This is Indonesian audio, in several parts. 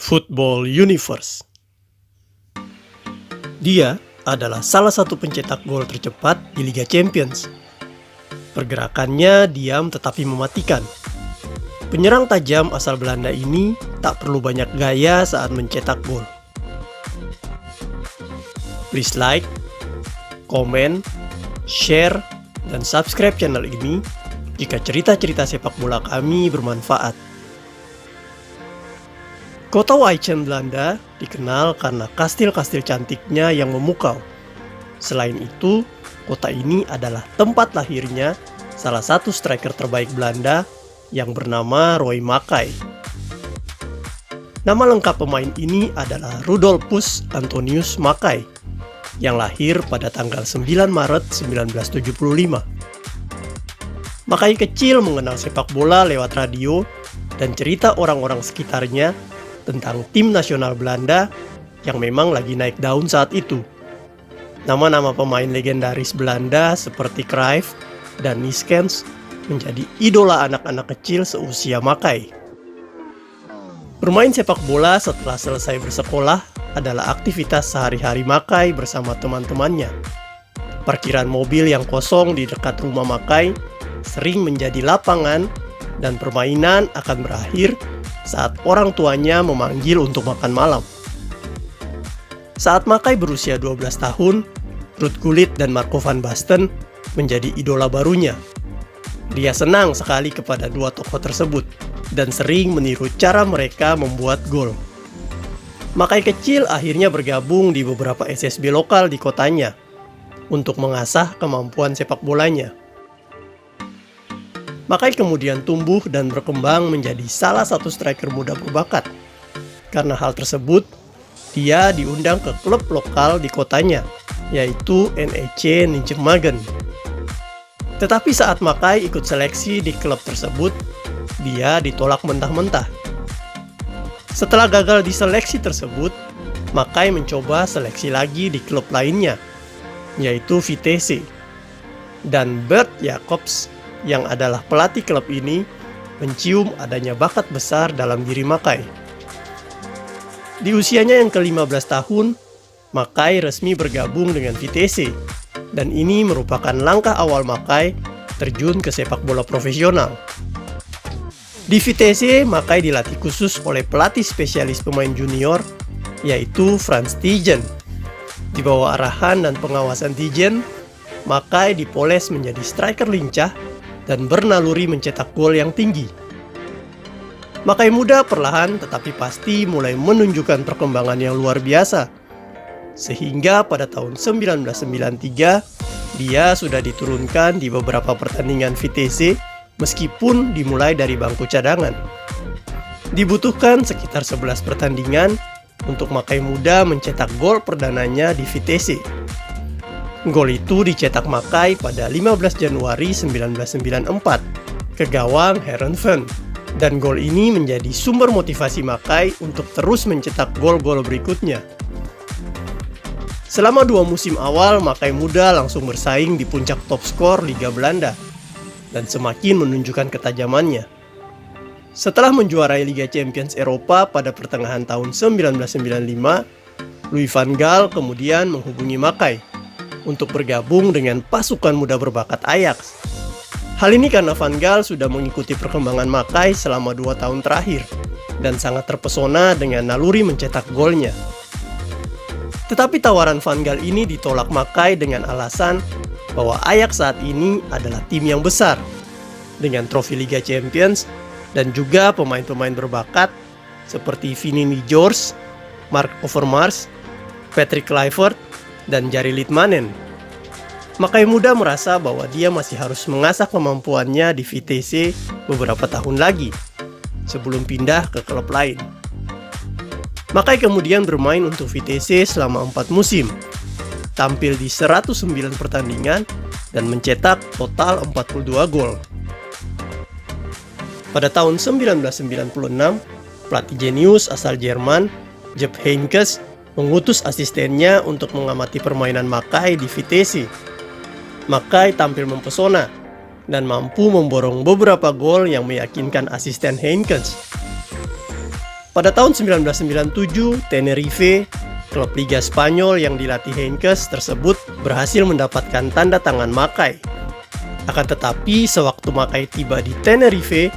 Football Universe. Dia adalah salah satu pencetak gol tercepat di Liga Champions. Pergerakannya diam tetapi mematikan. Penyerang tajam asal Belanda ini tak perlu banyak gaya saat mencetak gol. Please like, komen, share, dan subscribe channel ini jika cerita-cerita sepak bola kami bermanfaat. Kota Waichem, Belanda dikenal karena kastil-kastil cantiknya yang memukau. Selain itu, kota ini adalah tempat lahirnya salah satu striker terbaik Belanda yang bernama Roy Makaay. Nama lengkap pemain ini adalah Rudolphus Antonius Makaay yang lahir pada tanggal 9 Maret 1975. Makaay kecil mengenal sepak bola lewat radio dan cerita orang-orang sekitarnya tentang tim nasional Belanda yang memang lagi naik daun saat itu. Nama-nama pemain legendaris Belanda seperti Cruyff dan Neeskens menjadi idola anak-anak kecil seusia Makaay. Bermain sepak bola setelah selesai bersekolah adalah aktivitas sehari-hari Makaay bersama teman-temannya. Parkiran mobil yang kosong di dekat rumah Makaay sering menjadi lapangan dan permainan akan berakhir saat orang tuanya memanggil untuk makan malam. Saat Makaay berusia 12 tahun, Ruud Gullit dan Marco van Basten menjadi idola barunya. Dia senang sekali kepada dua tokoh tersebut dan sering meniru cara mereka membuat gol. Makaay kecil akhirnya bergabung di beberapa SSB lokal di kotanya untuk mengasah kemampuan sepak bolanya. Makaay kemudian tumbuh dan berkembang menjadi salah satu striker muda berbakat. Karena hal tersebut, dia diundang ke klub lokal di kotanya, yaitu NEC Nijmegen. Tetapi saat Makaay ikut seleksi di klub tersebut, dia ditolak mentah-mentah. Setelah gagal di seleksi tersebut, Makaay mencoba seleksi lagi di klub lainnya, yaitu Vitesse. Dan Bert Jacobs yang adalah pelatih klub ini mencium adanya bakat besar dalam diri Makaay. Di usianya yang ke-15 tahun, Makaay resmi bergabung dengan Vitesse, dan ini merupakan langkah awal Makaay terjun ke sepak bola profesional. Di Vitesse, Makaay dilatih khusus oleh pelatih spesialis pemain junior, yaitu Frans Thijgen. Di bawah arahan dan pengawasan Thijgen, Makaay dipoles menjadi striker lincah dan bernaluri mencetak gol yang tinggi. Makaay muda perlahan tetapi pasti mulai menunjukkan perkembangan yang luar biasa. Sehingga pada tahun 1993, dia sudah diturunkan di beberapa pertandingan Vitesse meskipun dimulai dari bangku cadangan. Dibutuhkan sekitar 11 pertandingan untuk Makaay muda mencetak gol perdananya di Vitesse. Gol itu dicetak Makaay pada 15 Januari 1994 ke gawang Heerenveen. Dan gol ini menjadi sumber motivasi Makaay untuk terus mencetak gol-gol berikutnya. Selama 2 musim awal, Makaay muda langsung bersaing di puncak top skor Liga Belanda dan semakin menunjukkan ketajamannya. Setelah menjuarai Liga Champions Eropa pada pertengahan tahun 1995, Louis van Gaal kemudian menghubungi Makaay untuk bergabung dengan pasukan muda berbakat Ajax. Hal ini karena Van Gaal sudah mengikuti perkembangan Makaay selama 2 tahun terakhir dan sangat terpesona dengan naluri mencetak golnya. Tetapi tawaran Van Gaal ini ditolak Makaay dengan alasan bahwa Ajax saat ini adalah tim yang besar dengan trofi Liga Champions dan juga pemain-pemain berbakat seperti Vinnie George, Mark Overmars, Patrick Kluivert, dan Jari Litmanen. Makaay muda merasa bahwa dia masih harus mengasah kemampuannya di Vitesse beberapa tahun lagi sebelum pindah ke klub lain. Makaay kemudian bermain untuk Vitesse selama 4 musim, tampil di 109 pertandingan dan mencetak total 42 gol. Pada tahun 1996, pelatih jenius asal Jerman, Jupp Heynckes, mengutus asistennya untuk mengamati permainan Makaay di Vitesse. Makaay tampil mempesona dan mampu memborong beberapa gol yang meyakinkan asisten Heynckes. Pada tahun 1997, Tenerife, klub Liga Spanyol yang dilatih Heynckes tersebut berhasil mendapatkan tanda tangan Makai. Akan tetapi, sewaktu Makai tiba di Tenerife,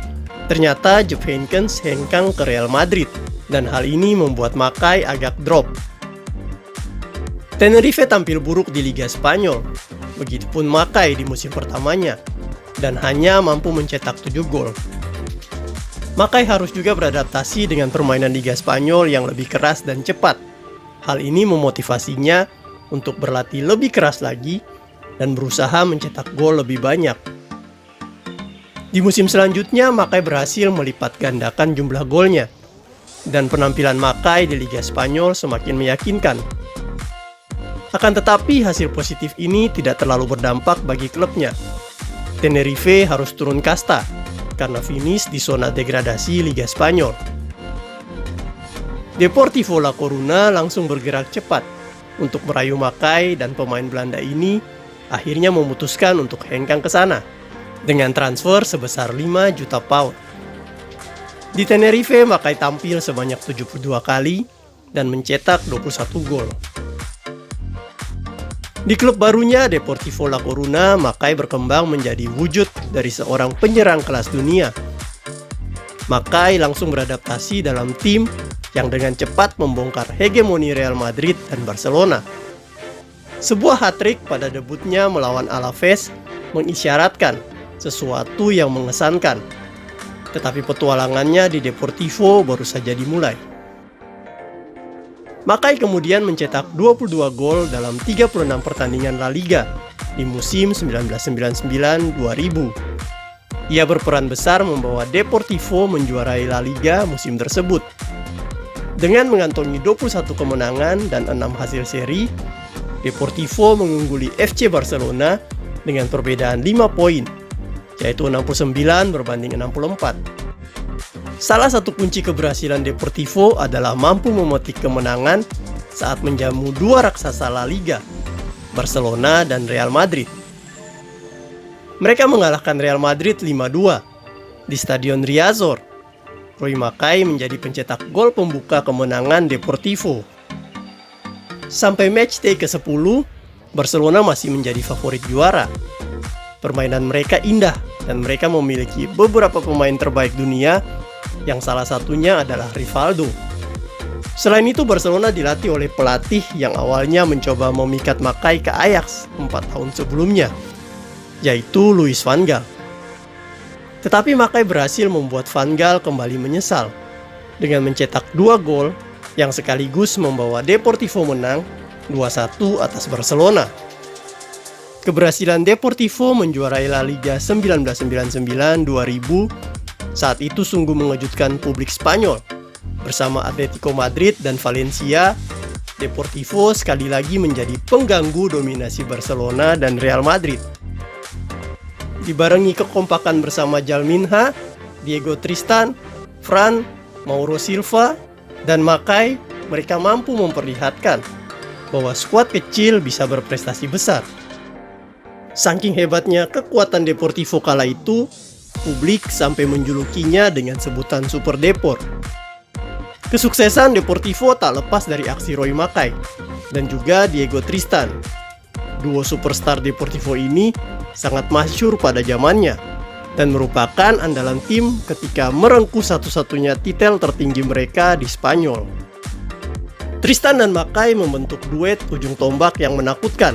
ternyata Jupp Heynckes hengkang ke Real Madrid, dan hal ini membuat Makai agak drop. Tenerife tampil buruk di Liga Spanyol, begitupun Makai di musim pertamanya, dan hanya mampu mencetak 7 gol. Makai harus juga beradaptasi dengan permainan Liga Spanyol yang lebih keras dan cepat. Hal ini memotivasinya untuk berlatih lebih keras lagi dan berusaha mencetak gol lebih banyak. Di musim selanjutnya, Makai berhasil melipat gandakan jumlah golnya, dan penampilan Makai di Liga Spanyol semakin meyakinkan. Akan tetapi, hasil positif ini tidak terlalu berdampak bagi klubnya. Tenerife harus turun kasta karena finish di zona degradasi Liga Spanyol. Deportivo La Coruna langsung bergerak cepat untuk merayu Makai, dan pemain Belanda ini akhirnya memutuskan untuk hengkang ke sana dengan transfer sebesar 5 juta pound. Di Tenerife, Makai tampil sebanyak 72 kali dan mencetak 21 gol. Di klub barunya, Deportivo La Coruna, Makai berkembang menjadi wujud dari seorang penyerang kelas dunia. Makai langsung beradaptasi dalam tim yang dengan cepat membongkar hegemoni Real Madrid dan Barcelona. Sebuah hat-trick pada debutnya melawan Alaves mengisyaratkan sesuatu yang mengesankan. Tetapi petualangannya di Deportivo baru saja dimulai. Makai kemudian mencetak 22 gol dalam 36 pertandingan La Liga di musim 1999-2000. Ia berperan besar membawa Deportivo menjuarai La Liga musim tersebut. Dengan mengantongi 21 kemenangan dan 6 hasil seri, Deportivo mengungguli FC Barcelona dengan perbedaan 5 poin, yaitu 69 berbanding 64. Salah satu kunci keberhasilan Deportivo adalah mampu memetik kemenangan saat menjamu dua raksasa La Liga, Barcelona dan Real Madrid. Mereka mengalahkan Real Madrid 5-2 di Stadion Riazor. Roy Makai menjadi pencetak gol pembuka kemenangan Deportivo. Sampai matchday ke-10, Barcelona masih menjadi favorit juara. Permainan mereka indah dan mereka memiliki beberapa pemain terbaik dunia, yang salah satunya adalah Rivaldo. Selain itu, Barcelona dilatih oleh pelatih yang awalnya mencoba memikat Makai ke Ajax 4 tahun sebelumnya, yaitu Louis van Gaal. Tetapi Makai berhasil membuat Van Gaal kembali menyesal dengan mencetak 2 gol yang sekaligus membawa Deportivo menang 2-1 atas Barcelona. Keberhasilan Deportivo menjuarai La Liga 1999-2000 saat itu sungguh mengejutkan publik Spanyol. Bersama Atletico Madrid dan Valencia, Deportivo sekali lagi menjadi pengganggu dominasi Barcelona dan Real Madrid. Dibarengi kekompakan bersama Jalminha, Diego Tristan, Fran, Mauro Silva, dan Makai, mereka mampu memperlihatkan bahwa skuad kecil bisa berprestasi besar. Saking hebatnya kekuatan Deportivo kala itu, publik sampai menjulukinya dengan sebutan Super Depor. Kesuksesan Deportivo tak lepas dari aksi Roy Makai dan juga Diego Tristan. Duo superstar Deportivo ini sangat masyhur pada zamannya dan merupakan andalan tim ketika merengkuh satu-satunya titel tertinggi mereka di Spanyol. Tristan dan Makai membentuk duet ujung tombak yang menakutkan,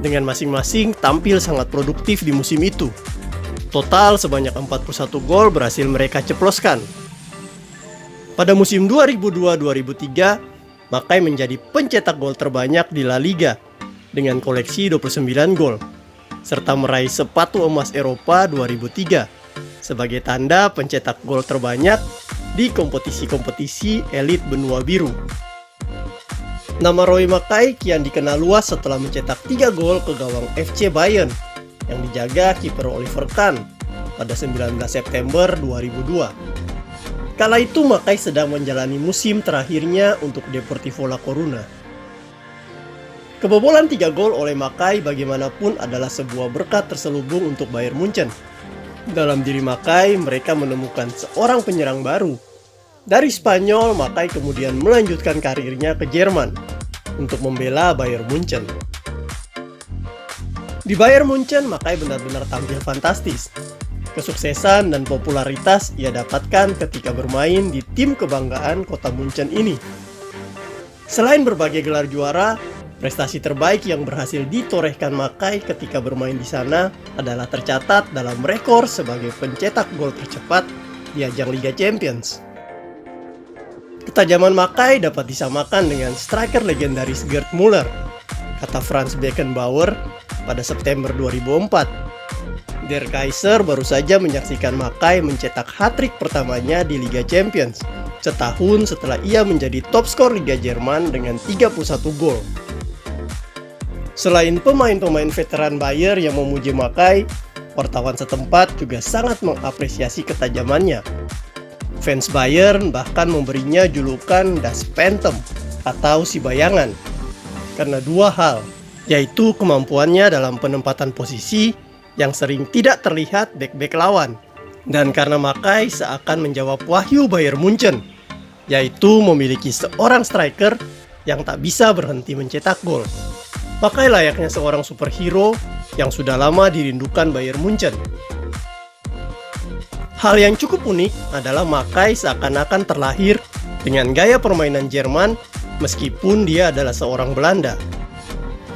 dengan masing-masing tampil sangat produktif di musim itu. Total sebanyak 41 gol berhasil mereka ceploskan. Pada musim 2002-2003, Makai menjadi pencetak gol terbanyak di La Liga dengan koleksi 29 gol, serta meraih sepatu emas Eropa 2003 sebagai tanda pencetak gol terbanyak di kompetisi-kompetisi elit benua biru. Nama Roy Makai kian dikenal luas setelah mencetak 3 gol ke gawang FC Bayern yang dijaga kiper Oliver Kahn pada 19 September 2002. Kala itu Makai sedang menjalani musim terakhirnya untuk Deportivo La Coruna. Kebobolan 3 gol oleh Makai bagaimanapun adalah sebuah berkat terselubung untuk Bayern Munchen. Dalam diri Makai, mereka menemukan seorang penyerang baru Dari Spanyol, Makai kemudian melanjutkan karirnya ke Jerman untuk membela Bayern Munchen. Di Bayern Munchen, Makai benar-benar tampil fantastis. Kesuksesan dan popularitas ia dapatkan ketika bermain di tim kebanggaan kota Munchen ini. Selain berbagai gelar juara, prestasi terbaik yang berhasil ditorehkan Makai ketika bermain di sana adalah tercatat dalam rekor sebagai pencetak gol tercepat di ajang Liga Champions. Ketajaman Makai dapat disamakan dengan striker legendaris Gerd Müller, kata Franz Beckenbauer pada September 2004. Der Kaiser baru saja menyaksikan Makai mencetak hat-trick pertamanya di Liga Champions, setahun setelah ia menjadi top skor Liga Jerman dengan 31 gol. Selain pemain-pemain veteran Bayer yang memuji Makai, wartawan setempat juga sangat mengapresiasi ketajamannya. Fans Bayern bahkan memberinya julukan Das Phantom atau si bayangan karena dua hal, yaitu kemampuannya dalam penempatan posisi yang sering tidak terlihat bek-bek lawan, dan karena Makai seakan menjawab wahyu Bayern Munchen, yaitu memiliki seorang striker yang tak bisa berhenti mencetak gol. Makai layaknya seorang superhero yang sudah lama dirindukan Bayern Munchen. Hal yang cukup unik adalah Makai seakan-akan terlahir dengan gaya permainan Jerman meskipun dia adalah seorang Belanda.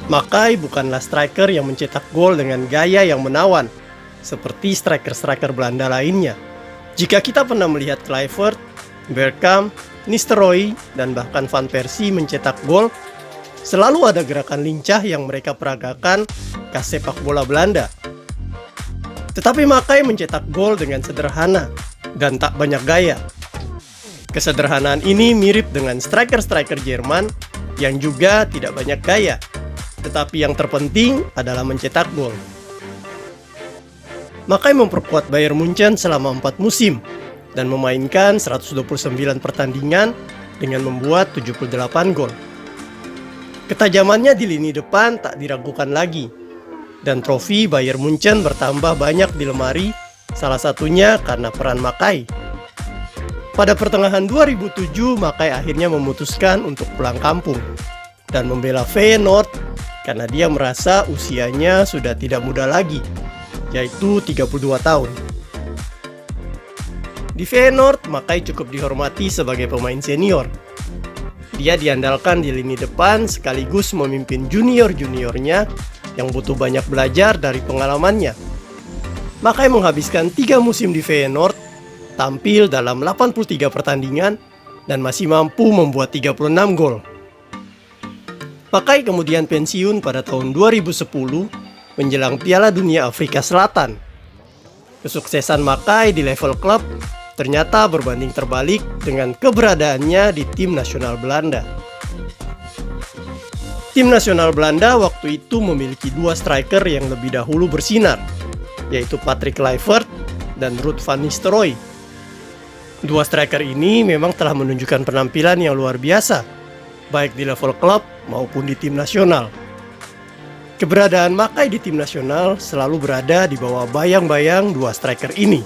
Makai bukanlah striker yang mencetak gol dengan gaya yang menawan seperti striker-striker Belanda lainnya. Jika kita pernah melihat Kluivert, Bergkamp, Nistelrooy, dan bahkan Van Persie mencetak gol, selalu ada gerakan lincah yang mereka peragakan khas sepak bola Belanda. Tetapi Makai mencetak gol dengan sederhana dan tak banyak gaya. Kesederhanaan ini mirip dengan striker-striker Jerman yang juga tidak banyak gaya, tetapi yang terpenting adalah mencetak gol. Makai memperkuat Bayern Munchen selama 4 musim dan memainkan 129 pertandingan dengan membuat 78 gol. Ketajamannya di lini depan tak diragukan lagi, dan trofi Bayern Munchen bertambah banyak di lemari, salah satunya karena peran Makai. Pada pertengahan 2007, Makai akhirnya memutuskan untuk pulang kampung dan membela Feyenoord karena dia merasa usianya sudah tidak muda lagi, yaitu 32 tahun. Di Feyenoord, Makai cukup dihormati sebagai pemain senior. Dia diandalkan di lini depan sekaligus memimpin junior-juniornya yang butuh banyak belajar dari pengalamannya. Makai menghabiskan 3 musim di Feyenoord, tampil dalam 83 pertandingan, dan masih mampu membuat 36 gol. Makai kemudian pensiun pada tahun 2010 menjelang Piala Dunia Afrika Selatan. Kesuksesan Makai di level klub ternyata berbanding terbalik dengan keberadaannya di tim nasional Belanda. Tim nasional Belanda waktu itu memiliki 2 striker yang lebih dahulu bersinar, yaitu Patrick Kluivert dan Ruud van Nistelrooy. 2 striker ini memang telah menunjukkan penampilan yang luar biasa, baik di level klub maupun di tim nasional. Keberadaan Makai di tim nasional selalu berada di bawah bayang-bayang 2 striker ini.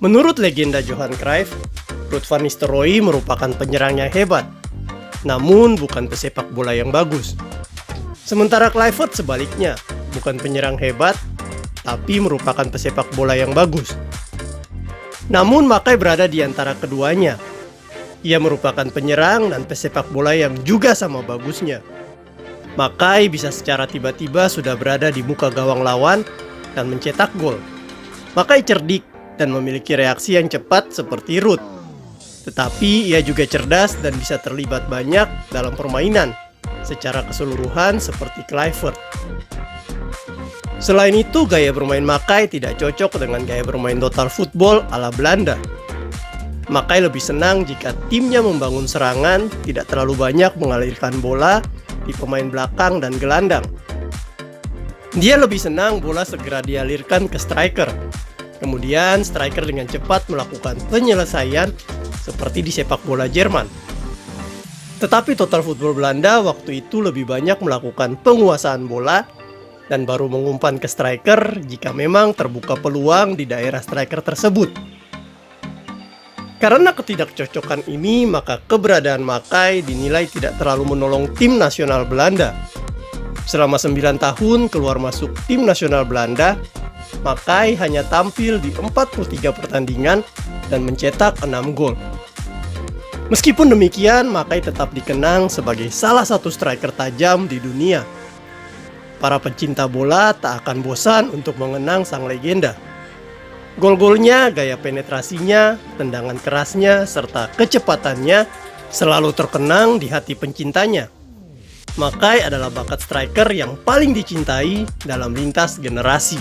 Menurut legenda Johan Cruyff, Ruud van Nistelrooy merupakan penyerang yang hebat, namun bukan pesepak bola yang bagus. Sementara Kluivert sebaliknya, bukan penyerang hebat, tapi merupakan pesepak bola yang bagus. Namun Makai berada di antara keduanya. Ia merupakan penyerang dan pesepak bola yang juga sama bagusnya. Makai bisa secara tiba-tiba sudah berada di muka gawang lawan dan mencetak gol. Makai cerdik dan memiliki reaksi yang cepat seperti Ruud. Tetapi ia juga cerdas dan bisa terlibat banyak dalam permainan secara keseluruhan seperti Kluivert. Selain itu, gaya bermain Makai tidak cocok dengan gaya bermain total football ala Belanda. Makai lebih senang jika timnya membangun serangan, tidak terlalu banyak mengalirkan bola di pemain belakang dan gelandang. Dia lebih senang bola segera dialirkan ke striker. Kemudian striker dengan cepat melakukan penyelesaian seperti di sepak bola Jerman. Tetapi total football Belanda waktu itu lebih banyak melakukan penguasaan bola dan baru mengumpan ke striker jika memang terbuka peluang di daerah striker tersebut. Karena ketidakcocokan ini, maka keberadaan Makai dinilai tidak terlalu menolong tim nasional Belanda. Selama 9 tahun keluar masuk tim nasional Belanda, Makai hanya tampil di 43 pertandingan dan mencetak 6 gol. Meskipun demikian, Makai tetap dikenang sebagai salah satu striker tajam di dunia. Para pencinta bola tak akan bosan untuk mengenang sang legenda. Gol-golnya, gaya penetrasinya, tendangan kerasnya, serta kecepatannya selalu terkenang di hati pencintanya. Makai adalah bakat striker yang paling dicintai dalam lintas generasi.